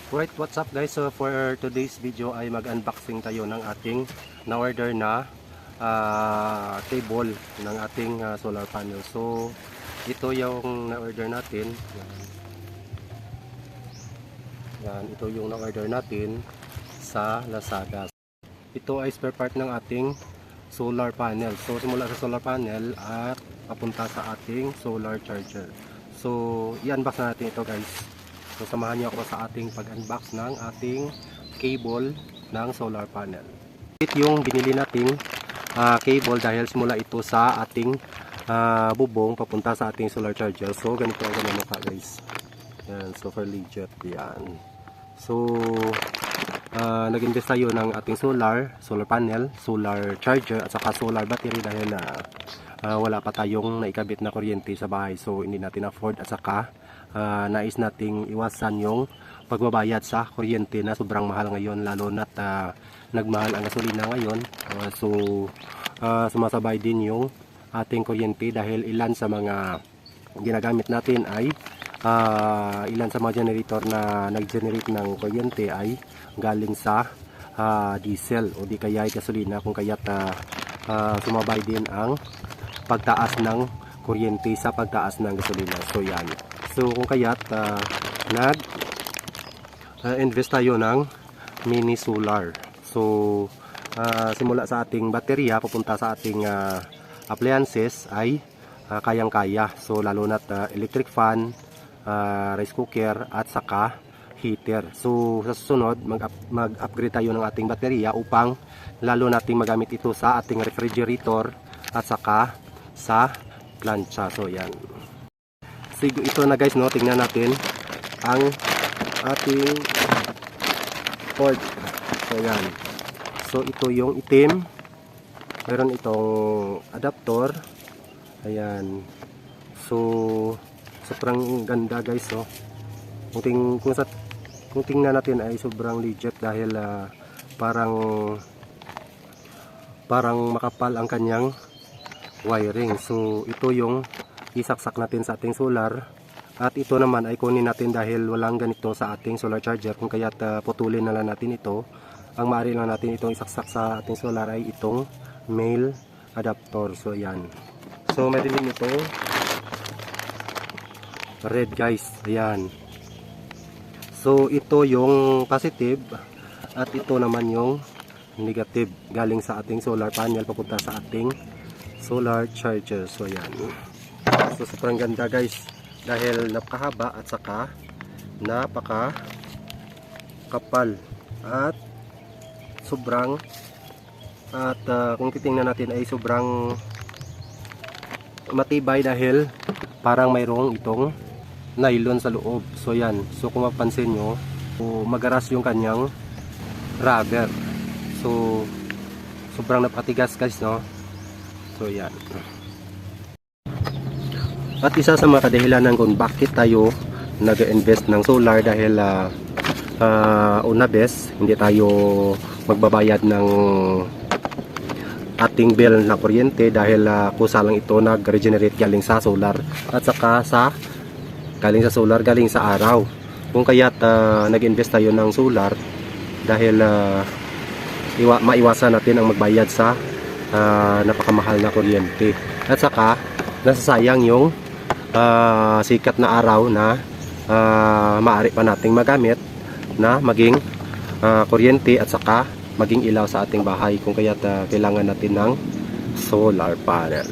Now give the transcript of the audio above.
Right, what's up guys? So for today's video ay mag-unboxing tayo ng ating na-order na cable ng ating solar panel. So ito yung na-order natin. Yan, ito yung na-order natin sa Lazada. Ito ay spare part ng ating solar panel. So simula sa solar panel at papunta sa ating solar charger. So i-unbox na natin ito guys. So samahan niyo ako sa ating pag-unbox ng ating cable ng solar panel. Ito yung binili nating cable dahil simula ito sa ating bubong papunta sa ating solar charger. So ganito ang kanyang mukha guys. Yan, super legit yan. So nag-invest tayo ng ating solar panel, solar charger at saka solar battery dahil wala pa tayong naikabit na kuryente sa bahay. So hindi natin afford at saka nais nating iwasan yung pagbabayad sa kuryente na sobrang mahal ngayon, lalo na't nagmahal ang gasolina ngayon. So sumasabay din yung ating kuryente dahil ilan sa mga ginagamit natin ay ilan sa mga generator na nag-generate ng kuryente ay galing sa diesel o di kaya ay gasolina, kung kaya't sumabay din ang pagtaas ng kuryente sa pagtaas ng gasolina. So yan. So kung kaya't nag-invest tayo ng mini solar. So simula sa ating baterya papunta sa ating appliances ay kayang-kaya. So lalo na't electric fan, rice cooker at saka heater. So sa susunod mag-upgrade tayo ng ating baterya upang lalo nating magamit ito sa ating refrigerator at saka sa plancha. So yan. So ito na guys, no, tingnan natin ang ating port. So yan. So ito yung itim. Meron itong adapter. Ayan. So sobrang ganda guys, no. Kung tingnan natin ay sobrang legit dahil parang makapal ang kanyang wiring. So ito yung isaksak natin sa ating solar at ito naman ay kunin natin dahil walang ganito sa ating solar charger, kung kaya't putulin na lang natin ito. Ang maaari lang natin itong isaksak sa ating solar ay itong male adapter. So yan. So meron din ito red guys. Ayan. So ito yung positive at ito naman yung negative galing sa ating solar panel papunta sa ating solar charger. So yan. So sobrang ganda guys dahil napakahaba at saka napakakapal at sobrang kung titingnan natin ay sobrang matibay dahil parang mayroong itong nylon sa loob. So yan. So kung mapansin nyo, magaras yung kanyang rubber. So sobrang napakatigas guys, no. So yan. At isa sa mga kadahilanan kung bakit tayo nag-invest ng solar dahil una bes, hindi tayo magbabayad ng ating bill na kuryente dahil kusa lang ito nag-regenerate galing sa solar at saka galing sa araw. Kung kaya't nag-invest tayo ng solar dahil maiwasan natin ang magbayad sa napakamahal na kuryente at saka nasasayang yung sikat na araw na maaari pa nating magamit na maging kuryente at saka maging ilaw sa ating bahay, kung kaya't kailangan natin ng solar panel.